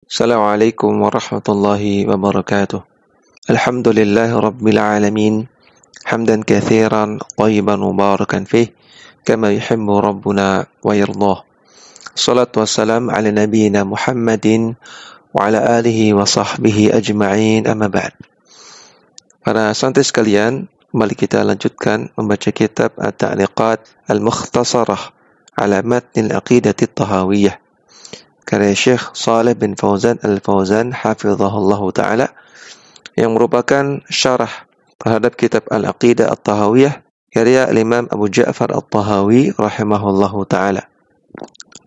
Assalamualaikum warahmatullahi wabarakatuh. Alhamdulillahi rabbil alamin. Hamdan katsiran thayyiban mubarakan fih kama yuhibbu rabbuna wa yardah. Salatu wassalam ala nabiyyina Muhammadin wa ala alihi wa sahbihi ajma'in, amma ba'd. Para santri sekalian, kembali kita lanjutkan membaca kitab At-Ta'liqat Al-Mukhtasarah ala Matn Al-Aqidati At-Tahawiyah karya Syekh Shalih bin Fauzan Al-Fauzan hafizahullahu ta'ala, yang merupakan syarah terhadap kitab Al-Aqidah At-Tahawiyah karya Imam Abu Ja'far At-Tahawi rahimahullahu ta'ala.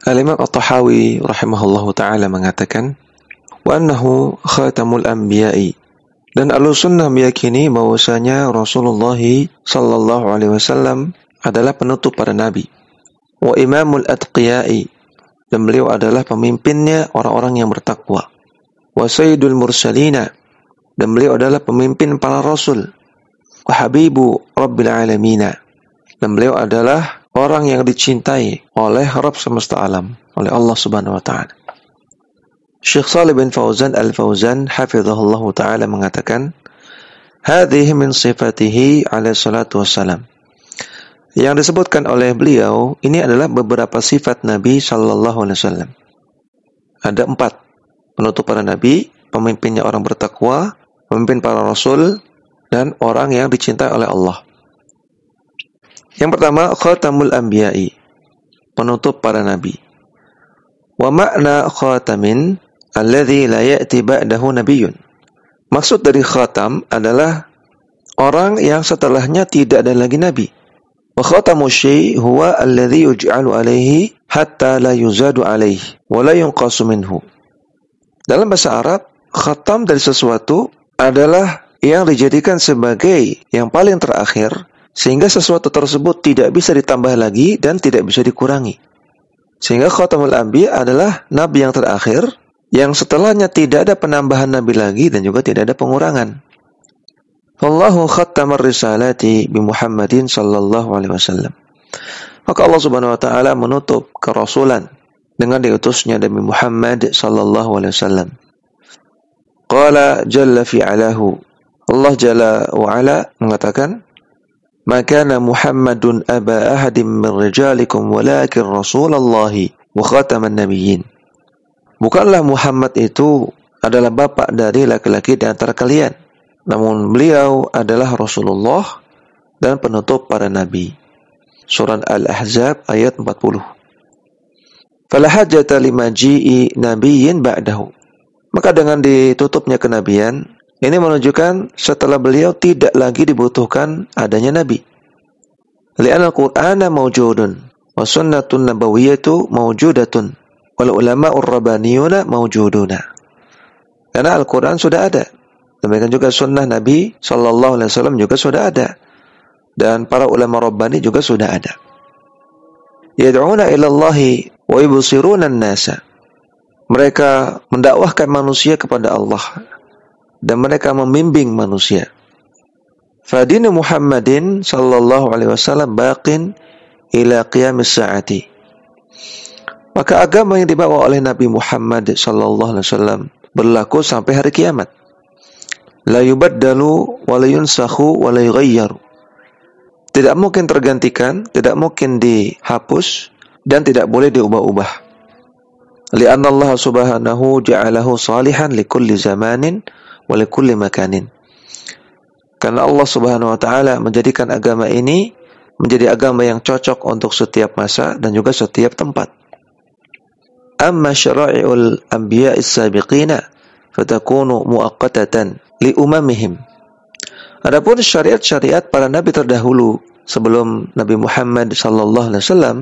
Al-Imam At-Tahawi rahimahullahu ta'ala mengatakan, wa annahu khatamul anbiya'i, dan Ahlussunnah meyakini bahwasanya Rasulullah sallallahu alaihi wasallam adalah penutup para nabi, wa imamul atqiya'i, dan beliau adalah pemimpinnya orang-orang yang bertakwa, wa sayyidul mursalina, dan beliau adalah pemimpin para rasul, wa habibu rabbil alamina, dan beliau adalah orang yang dicintai oleh Rabb semesta alam, oleh Allah subhanahu wa ta'ala. Syekh Shalih bin Fauzan Al-Fauzan hafizahullahu ta'ala mengatakan, hadhihi min sifatihi alaihi salatu wassalam. Yang disebutkan oleh beliau ini adalah beberapa sifat Nabi sallallahu alaihi wasallam. Ada 4. Penutup para nabi, pemimpinnya orang bertakwa, pemimpin para rasul, dan orang yang dicintai oleh Allah. Yang pertama, khatamul anbiya'i, penutup para nabi. Wa makna khatamin alladhi la ya'ti ba'dahu nabiyyun. Maksud dari khatam adalah orang yang setelahnya tidak ada lagi nabi. Wa khatamu syai' huwa alladhi yuj'alu alaihi hatta la yuzadu alaihi wa la yunqasu minhu. Dalam bahasa Arab, khatam dari sesuatu adalah yang dijadikan sebagai yang paling terakhir, sehingga sesuatu tersebut tidak bisa ditambah lagi dan tidak bisa dikurangi. Sehingga khatamul anbiya adalah nabi yang terakhir, yang setelahnya tidak ada penambahan nabi lagi dan juga tidak ada pengurangan. Allahu khattamar risalati bi Muhammadin sallallahu alaihi wasallam. Maka Allah subhanahu wa ta'ala menutup kerasulan dengan diutusnya Nabi Muhammad sallallahu alaihi wasallam. Qala jalla fi'alahu, Allah jalla wa ala mengatakan, ma kana Muhammadun aba ahadin min rijalikum walakin rasulallahi wa khataman nabiyyin. Bukanlah Muhammad itu adalah bapak dari laki-laki di antara kalian, namun beliau adalah Rasulullah dan penutup para nabi. Surah Al-Ahzab ayat 40. Fala hajata limaji'i nabiyyin ba'dahu. Maka dengan ditutupnya kenabian, ini menunjukkan setelah beliau tidak lagi dibutuhkan adanya nabi. Li'anna al-Qur'ana mawjudun wa sunnatun nabawiyyatu mawjudatun wal ulama'ur rabbaniyuna mawjuduna. Karena Al-Qur'an sudah ada. Demikian juga sunnah Nabi sallallahu alaihi wasallam juga sudah ada, dan para ulama rabbani juga sudah ada. Yad'una ila Allahi wa yubsiruna an-nasa. Mereka mendakwahkan manusia kepada Allah dan mereka membimbing manusia. Fadinu Muhammadin sallallahu alaihi wasallam baqin ila qiyamis saati. Maka agama yang dibawa oleh Nabi Muhammad sallallahu alaihi wasallam berlaku sampai hari kiamat. La yubaddalu wa la yunsakhu wa la yughayyaru. Tidak mungkin tergantikan, tidak mungkin dihapus, dan tidak boleh diubah-ubah. Li'anna Allah subhanahu ja'alahu salihan likulli zamanin wa likulli makanin. Karena Allah subhanahu wa ta'ala menjadikan agama ini menjadi agama yang cocok untuk setiap masa dan juga setiap tempat. Amma syara'i'ul anbiya'is sabiqina fatakunu muaqqatatan li umamihim. Adapun syariat-syariat para nabi terdahulu sebelum Nabi Muhammad sallallahu alaihi wasallam,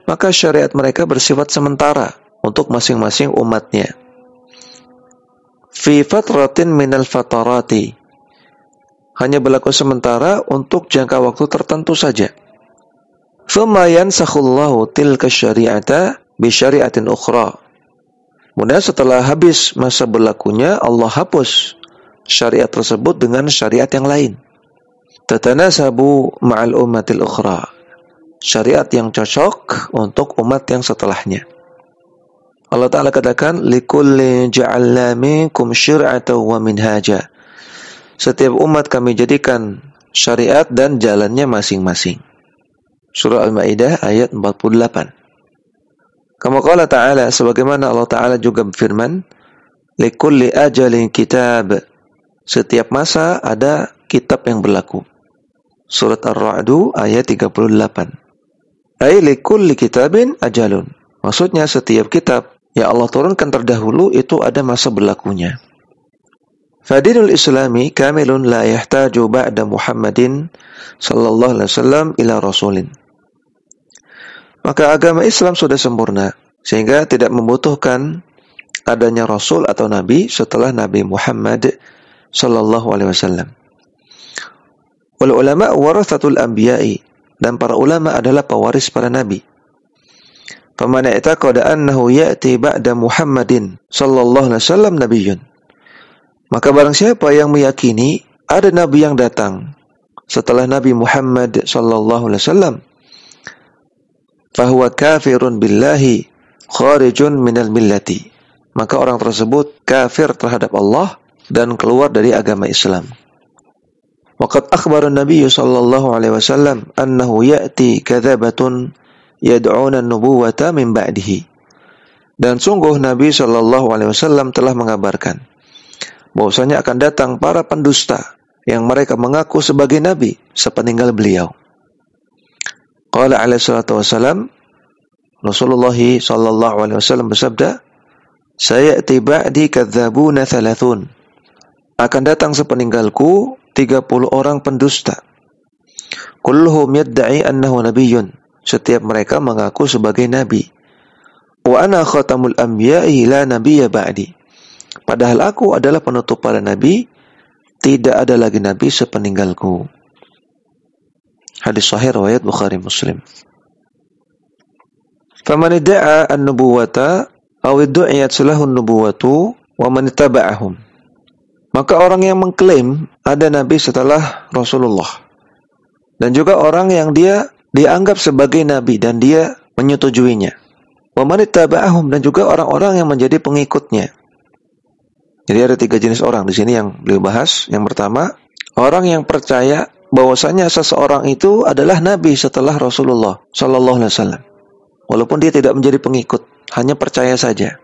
maka syariat mereka bersifat sementara untuk masing-masing umatnya. Fi fatratin minal fatarati, hanya berlaku sementara untuk jangka waktu tertentu saja. Tsumma yansakhullahu tilka syari'ata bi syari'atin ukhra. Kemudian setelah habis masa berlakunya, Allah hapus syariat tersebut dengan syariat yang lain. Tatanasabu ma'al ummatil ukhra. Syariat yang cocok untuk umat yang setelahnya. Allah Ta'ala katakan, likulli ja'alna minkum syir'atan wa minhaja. Setiap umat kami jadikan syariat dan jalannya masing-masing. Surah Al-Maidah ayat 48. Kama qala Ta'ala, sebagaimana Allah Ta'ala juga berfirman, likulli ajalin kitab. Setiap masa ada kitab yang berlaku. Surat Ar-Ra'du ayat 38. Ai likulli kitabin ajalun. Maksudnya setiap kitab yang Allah turunkan terdahulu itu ada masa berlakunya. Fadinul Islami kamilun la yahtaju ba'da Muhammadin sallallahu alaihi wasallam ila rasulin. Maka agama Islam sudah sempurna sehingga tidak membutuhkan adanya rasul atau nabi setelah Nabi Muhammad sallallahu alaihi wasallam. Wal ulama warathatul anbiya'i, dan para ulama adalah pewaris para nabi. Faman i'taqada annahu ya'ti ba'da Muhammadin sallallahu alaihi wasallam nabiyyun. Maka barang siapa yang meyakini ada nabi yang datang setelah Nabi Muhammad sallallahu alaihi wasallam, fahuwa kafirun billahi kharijun minal millati. Maka orang tersebut kafir terhadap Allah dan keluar dari agama Islam. Waqad akhbara an-nabiy sallallahu alaihi wasallam annahu ya'ti kadzabatun yad'una an-nubuwata min ba'dihi. Dan sungguh Nabi sallallahu alaihi wasallam telah mengabarkan bahwasanya akan datang para pendusta yang mereka mengaku sebagai nabi sepeninggal beliau. Qala alaihi salatu wasallam, Rasulullah sallallahu alaihi wasallam bersabda, sayati ba'di kadzabuna thalathun. Akan datang sepeninggalku 30 orang pendusta. Kulluhum yadda'i annahu nabiyyun. Setiap mereka mengaku sebagai nabi. Wa ana khatamul anbiya'i la nabiyya ba'di. Padahal aku adalah penutup para nabi, tidak ada lagi nabi sepeninggalku. Hadis sahih riwayat Bukhari Muslim. Faman idda'a an-nubuwata aw iddu'iyat lahu an-nubuwatu wa man ittaba'ahum. Maka orang yang mengklaim ada nabi setelah Rasulullah, dan juga orang yang dia dianggap sebagai nabi dan dia menyetujuinya. Wa man ittaba'ahum, dan juga orang-orang yang menjadi pengikutnya. Jadi ada 3 jenis orang di sini yang beliau bahas. Yang pertama, orang yang percaya bahwasanya seseorang itu adalah nabi setelah Rasulullah sallallahu alaihi wasallam. Walaupun dia tidak menjadi pengikut, hanya percaya saja.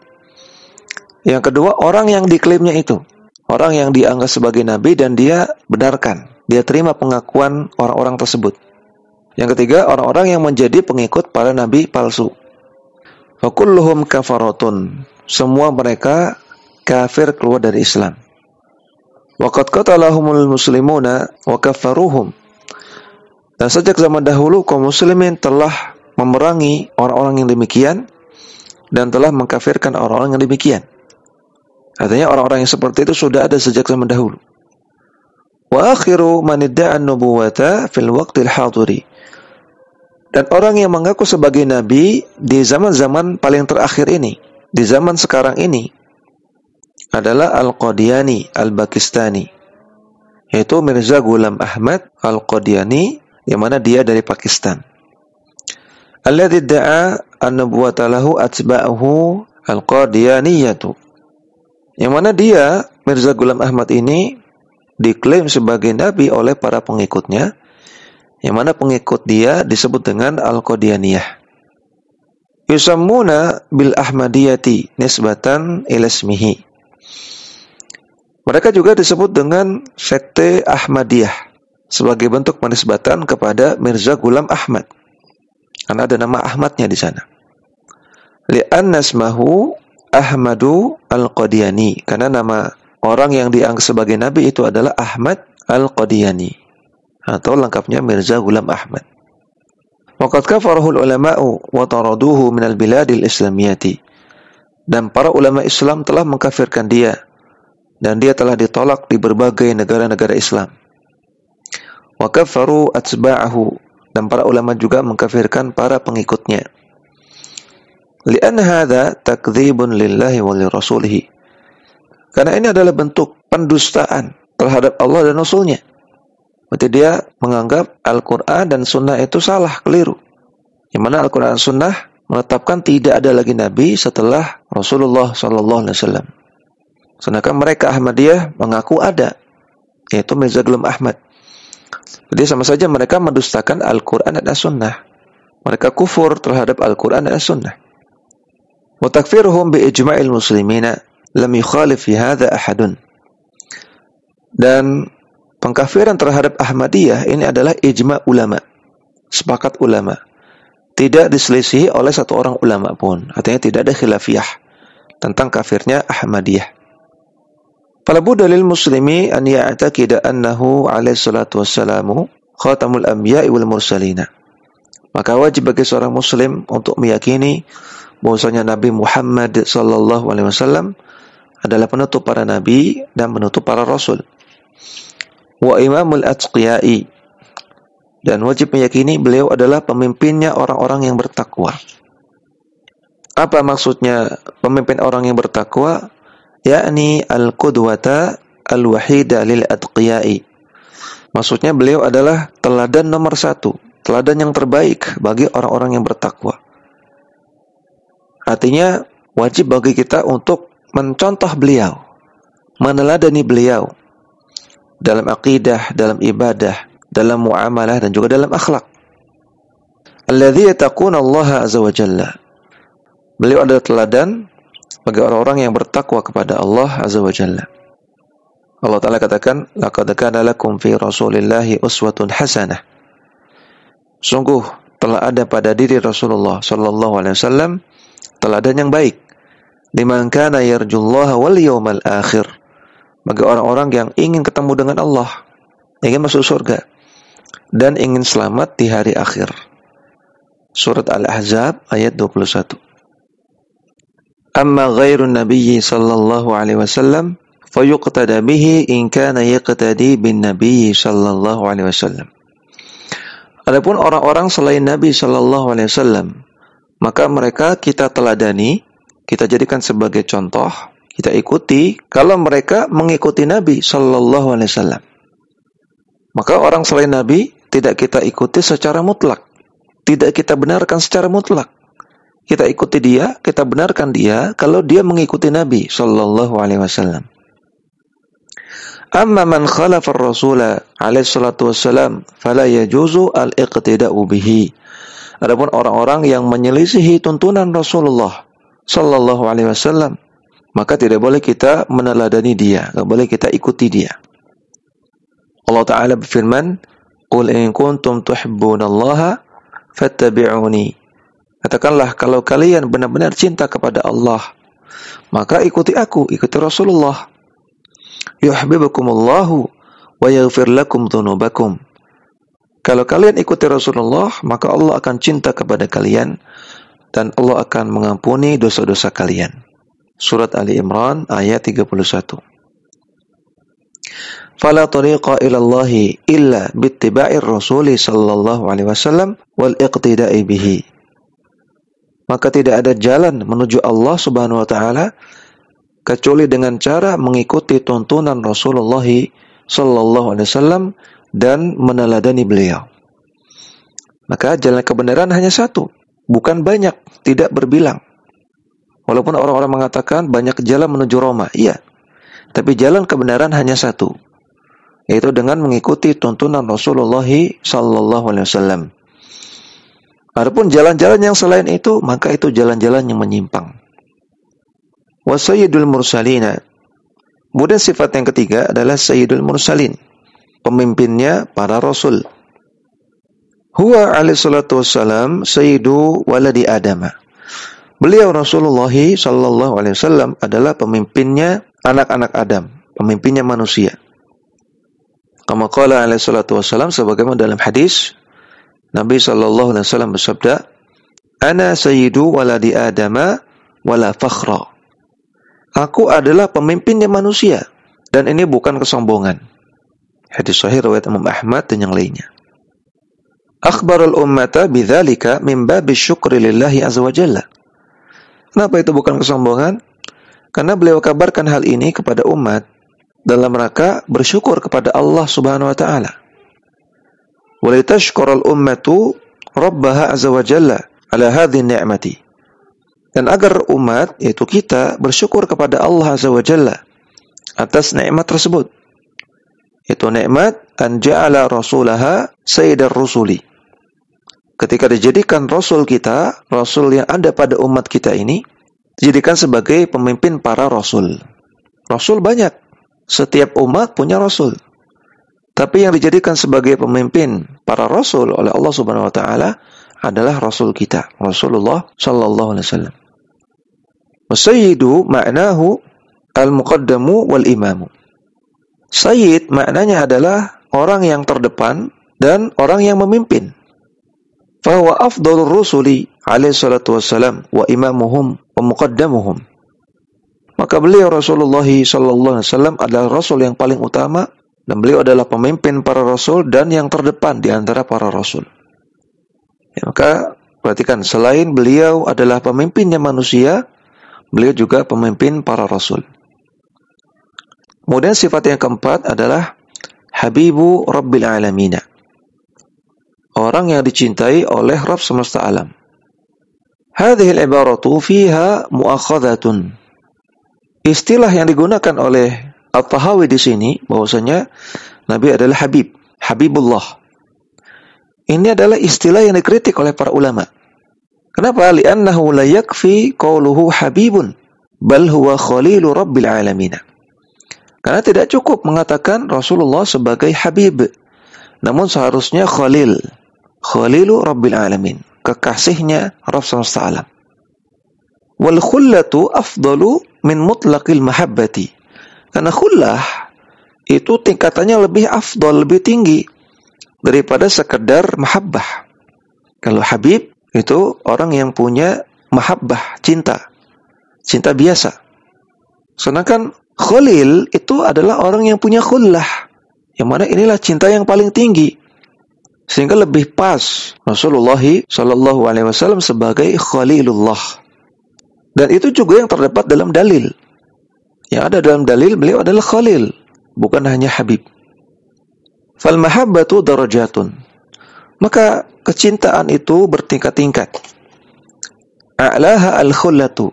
Yang kedua, orang yang diklaimnya itu, orang yang dianggap sebagai nabi dan dia benarkan, dia terima pengakuan orang-orang tersebut. Yang ketiga, orang-orang yang menjadi pengikut para nabi palsu. Fakulluhum kafaratun. Semua mereka kafir, keluar dari Islam. Waqad qatalahumul muslimuna wa kaffaruhum. Dan sejak zaman dahulu kaum muslimin telah memerangi orang-orang yang demikian dan telah mengkafirkan orang-orang yang demikian. Artinya orang-orang yang seperti itu sudah ada sejak zaman dahulu. Wa akhiru man idda'a an-nubuwata fil waqtil hadiri. Dan orang yang mengaku sebagai nabi di zaman-zaman paling terakhir ini, di zaman sekarang ini, adalah Al-Qadiani Al-Pakistani, yaitu Mirza Ghulam Ahmad Al-Qadiani, yang mana dia dari Pakistan. Alladzi da'a an-nubuwata lahu atba'uhu al-Qadianiyatu. Yang mana dia, Mirza Ghulam Ahmad ini, diklaim sebagai nabi oleh para pengikutnya, yang mana pengikut dia disebut dengan Al-Qadianiyah. Yusammuna bil Ahmadiyati nisbatan ila ismihi. Mereka juga disebut dengan sekte Ahmadiyah sebagai bentuk penisbatan kepada Mirza Ghulam Ahmad, karena ada nama Ahmadnya di sana. Li'anna ismahu Ahmadu Al-Qadiani, karena nama orang yang dianggap sebagai nabi itu adalah Ahmad Al-Qadiani, atau lengkapnya Mirza Ghulam Ahmad. Waqad kafarahul ulama'u wa taraduhu minal biladil islamiyati. Dan para ulama Islam telah mengkafirkan dia, dan dia telah ditolak di berbagai negara-negara Islam. Wa kafaru atba'ahu, dan para ulama juga mengkafirkan para pengikutnya. Li'anna hadza takdzibun lillahi wa lirasulihi. Karena ini adalah bentuk pendustaan terhadap Allah dan Rasulnya. Berarti dia menganggap Al-Quran dan Sunnah itu salah, keliru. Yang mana Al-Quran dan Sunnah menetapkan tidak ada lagi nabi setelah Rasulullah sallallahu alaihi wasallam. Sedangkan mereka Ahmadiyah mengaku ada, yaitu Mirza Ghulam Ahmad. Jadi sama saja mereka mendustakan Al-Qur'an dan As-Sunnah. Mereka kufur terhadap Al-Qur'an dan As-Sunnah. Wa takfiruhum bi ijma'il muslimina lam yukhalif fi hadza ahadun. Dan pengkafiran terhadap Ahmadiyah ini adalah ijma' ulama, sepakat ulama. Tidak diselisihi oleh satu orang ulama pun. Artinya tidak ada khilafiyah tentang kafirnya Ahmadiyah. Fala budda lil muslimi an ya'taqida annahu alaihi salatu wassalamu khatamul anbiya'i wal mursalina. Maka wajib bagi seorang muslim untuk meyakini bahwasanya Nabi Muhammad sallallahu alaihi wasallam adalah penutup para nabi dan penutup para rasul. Wa imamul atqiya'i, dan wajib meyakini beliau adalah pemimpinnya orang-orang yang bertakwa. Apa maksudnya pemimpin orang yang bertakwa? Yakni al-qudwata al-wahida lil atqiya'i. Maksudnya beliau adalah teladan nomor 1, teladan yang terbaik bagi orang-orang yang bertakwa. Artinya wajib bagi kita untuk mencontoh beliau, meneladani beliau dalam akidah, dalam ibadah, dalam muamalah, dan juga dalam akhlak. Alladzi yattaquna Allah azza wa jalla. Beliau adalah teladan bagi orang-orang yang bertakwa kepada Allah azza wa jalla. Allah Ta'ala katakan, laqad kana lakum fi Rasulillahi uswatun hasanah. Sungguh telah ada pada diri Rasulullah sallallahu alaihi wasallam teladan yang baik. Liman kana yarjullaha wal yawmal akhir. Bagi orang-orang yang ingin ketemu dengan Allah, ingin masuk surga, dan ingin selamat di hari akhir. Surat Al-Ahzab ayat 21. Amma ghairun nabiyyi sallallahu alaihi wasallam fayuqtada bihi in kana yaqtadi bin nabiyyi sallallahu alaihi wasallam. Adapun orang-orang selain Nabi sallallahu alaihi wasallam, maka mereka kita teladani, kita jadikan sebagai contoh, kita ikuti kalau mereka mengikuti Nabi sallallahu alaihi wasallam. Maka orang selain Nabi tidak kita ikuti secara mutlak, tidak kita benarkan secara mutlak. Kita ikuti dia, kita benarkan dia kalau dia mengikuti Nabi sallallahu alaihi wasallam. Amma man khalafa ar-rasula alaihi salatu wassalam fala yajuzu al-iqtida'u bihi. Adapun orang-orang yang menyelisihi tuntunan Rasulullah sallallahu alaihi wasallam, maka tidak boleh kita meneladani dia, tidak boleh kita ikuti dia. Allah Ta'ala berfirman, "Qul in kuntum tuhibbunallaha fattabi'uni." Katakanlah, kalau kalian benar-benar cinta kepada Allah, maka ikuti aku, ikuti Rasulullah. Yuhibbukumullahu wa yaghfir lakum dzunubakum. Kalau kalian ikuti Rasulullah, maka Allah akan cinta kepada kalian dan Allah akan mengampuni dosa-dosa kalian. Surat Ali Imran ayat 31. Fala tariqa ila Allah illa bittiba'ir Rasuli sallallahu alaihi wasallam wal iqtida'i bihi. Maka tidak ada jalan menuju Allah Subhanahu wa taala kecuali dengan cara mengikuti tuntunan Rasulullah sallallahu alaihi wasallam dan meneladani beliau. Maka jalan kebenaran hanya satu, bukan banyak, tidak berbilang. Walaupun orang-orang mengatakan banyak jalan menuju Roma, iya. Tapi jalan kebenaran hanya satu, yaitu dengan mengikuti tuntunan Rasulullah sallallahu alaihi wasallam. Adapun jalan-jalan yang selain itu, maka itu jalan-jalan yang menyimpang. Wa sayyidul mursalina. Kemudian sifat yang ketiga adalah sayyidul mursalin, pemimpinnya para rasul. Huwa alaihi salatu wassalam sayyidu waladi Adam. Beliau Rasulullah sallallahu alaihi wasallam adalah pemimpinnya anak-anak Adam, pemimpinnya manusia. Kama qala alaihi salatu wassalam, sebagaimana dalam hadis Nabi sallallahu alaihi wasallam bersabda, "Ana sayyidu waladi Adam wala fakhra." Aku adalah pemimpinnya manusia dan ini bukan kesombongan. Hadis sahih riwayat Imam Ahmad dan yang lainnya. Akhbarul ummata bidzalika min babis syukri lillahi azza wa jalla. Kenapa itu bukan kesombongan? Karena beliau kabarkan hal ini kepada umat dalam rangka bersyukur kepada Allah Subhanahu wa taala. Walitashkurul ummatu rabbaha azza wa jalla ala hadhihi ni'mati. Dan agar umat, yaitu kita, bersyukur kepada Allah Azza wa Jalla atas nikmat tersebut. Itu nikmat an ja'ala rasulaha sayyidar rusuli. Ketika dijadikan rasul kita, rasul yang ada pada umat kita ini, dijadikan sebagai pemimpin para rasul. Rasul banyak. Setiap umat punya rasul. Tapi yang dijadikan sebagai pemimpin para rasul oleh Allah Subhanahu wa taala adalah rasul kita, Rasulullah sallallahu alaihi wasallam. Sayyidu ma'nahu al-muqaddamu wal imamu. Sayyid maknanya adalah orang yang terdepan dan orang yang memimpin. Fahuwa afdalur rusuli alaihi salatu wassalam wa imamuhum wa muqaddamuhum. Maka beliau Rasulullah sallallahu alaihi wasallam adalah rasul yang paling utama dan beliau adalah pemimpin para rasul dan yang terdepan di antara para rasul. Ya, maka perhatikan, selain beliau adalah pemimpinnya manusia, beliau juga pemimpin para rasul. Kemudian sifat yang keempat adalah Habibu Rabbil Alamina. Orang yang dicintai oleh Rabb semesta alam. Hadhihi al-ibaratu fiha mu'akhadhatun. Istilah yang digunakan oleh At-Tahawi di sini bahwasanya Nabi adalah Habib, Habibullah. Ini adalah istilah yang dikritik oleh para ulama. Kenapa? Li'annahu la yakfi qawluhu habibun, bal huwa khalilu Rabbil Alamin. Karena tidak cukup mengatakan Rasulullah sebagai Habib, namun seharusnya Khalil, Khalilu Rabbil Alamin, kekasihnya Rabb semesta alam. Wal khullatu afdalu min mutlaqil mahabbati. Karena khullah itu tingkatannya lebih afdal, lebih tinggi daripada sekedar mahabbah. Kalau Habib itu orang yang punya mahabbah, cinta biasa. Sedangkan Khalil itu adalah orang yang punya khullah, yang mana inilah cinta yang paling tinggi. Sehingga lebih pas Rasulullah sallallahu alaihi wasallam sebagai Khalilullah. Dan itu juga yang terdapat dalam dalil. Yang ada dalam dalil beliau adalah Khalil, bukan hanya Habib. Fal mahabbatu darajatun. Maka kecintaan itu bertingkat-tingkat. A'laha al-khullatu.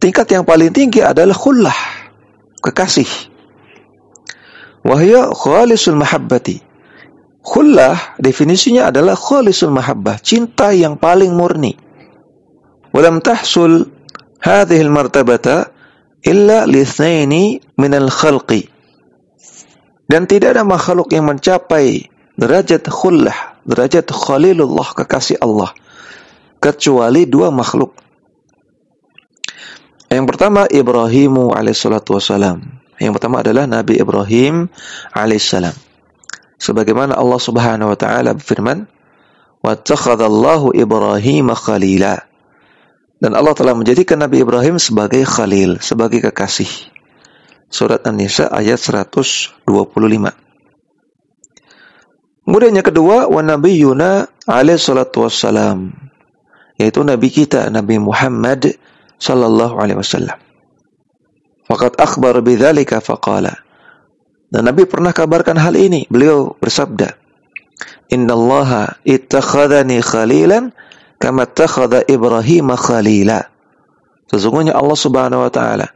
Tingkat yang paling tinggi adalah khullah, kekasih. Wahya khalisul mahabbati. Khullah definisinya adalah khalisul mahabbah, cinta yang paling murni. Walam tahsul hadhihi al-martabata illa lithnaini minal khalqi. Dan tidak ada makhluk yang mencapai derajat khullah, derajat khalilullah, kekasih Allah, kecuali dua makhluk. Yang pertama Ibrahimu alaihissalatu wassalam. Yang pertama adalah Nabi Ibrahim alaihissalam. Sebagaimana Allah Subhanahu wa taala berfirman, "Wattakhadallahu Ibrahima khalila." Dan Allah telah menjadikan Nabi Ibrahim sebagai khalil, sebagai kekasih. Surat An-Nisa ayat 125. Kemudian yang kedua, wa nabiyyuna alaihi salatu wassalam, yaitu nabi kita Nabi Muhammad sallallahu alaihi wasallam. Faqad akhbar bidzalika faqala. Dan Nabi pernah kabarkan hal ini. Beliau bersabda, "Innallaha ittakhadhani khalilan kama ittakhadha Ibrahim khalila." Sesungguhnya Allah Subhanahu wa taala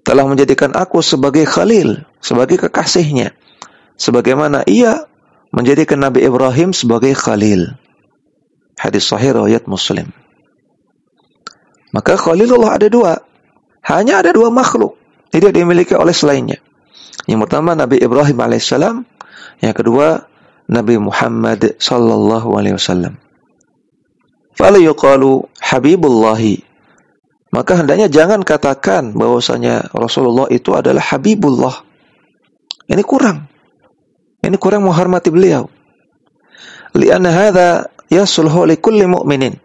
telah menjadikan aku sebagai khalil, sebagai kekasihnya, sebagaimana ia menjadikan Nabi Ibrahim sebagai khalil. Hadis sahih riwayat Muslim. Maka khalilullah ada dua. Hanya ada dua makhluk, tidak dimiliki oleh selainnya. Yang pertama Nabi Ibrahim alaihissalam, yang kedua Nabi Muhammad sallallahu alaihi wasallam. Fala yuqalu habibullahi. Maka hendaknya jangan katakan bahwasanya Rasulullah itu adalah Habibullah. Ini kurang. Ini kurang menghormati beliau. Lianna hadza yasulhu likulli mu'minin.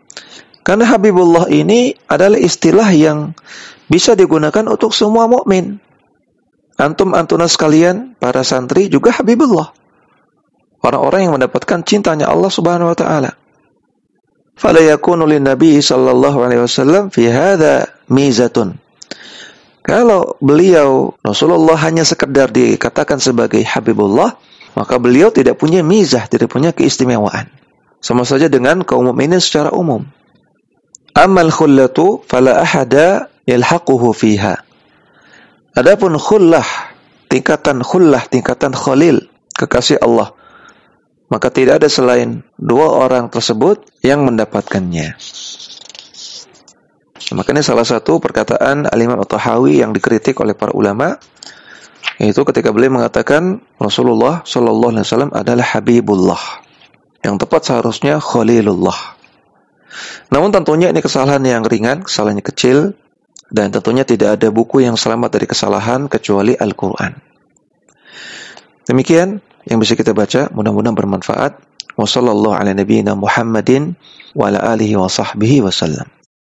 Karena Habibullah ini adalah istilah yang bisa digunakan untuk semua mukmin. Antum-antuna sekalian, para santri juga Habibullah. Orang-orang yang mendapatkan cintanya Allah Subhanahu wa taala. Fala yakunu lin-nabi sallallahu alaihi wasallam fi hadza mizatun. Kalau beliau Rasulullah hanya sekedar dikatakan sebagai Habibullah, maka beliau tidak punya mizah, tidak punya keistimewaan. Sama saja dengan kaum mukminin secara umum. Amal khullatu fala ahada yalhaquhu fiha. Adapun tingkatan khalil, kekasih Allah, maka tidak ada selain dua orang tersebut yang mendapatkannya. Makanya salah satu perkataan Al-Imam At-Tahawi yang dikritik oleh para ulama, yaitu ketika beliau mengatakan Rasulullah Shallallahu Alaihi Wasallam adalah Habibullah, yang tepat seharusnya Khalilullah. Namun tentunya ini kesalahan yang ringan, kesalahan yang kecil, dan tentunya tidak ada buku yang selamat dari kesalahan kecuali Al-Quran. Demikian yang bisa kita baca, mudah-mudahan bermanfaat. Wassallallahu ala nabiyyina Muhammadin wa ala alihi wa sahbihi wasallam.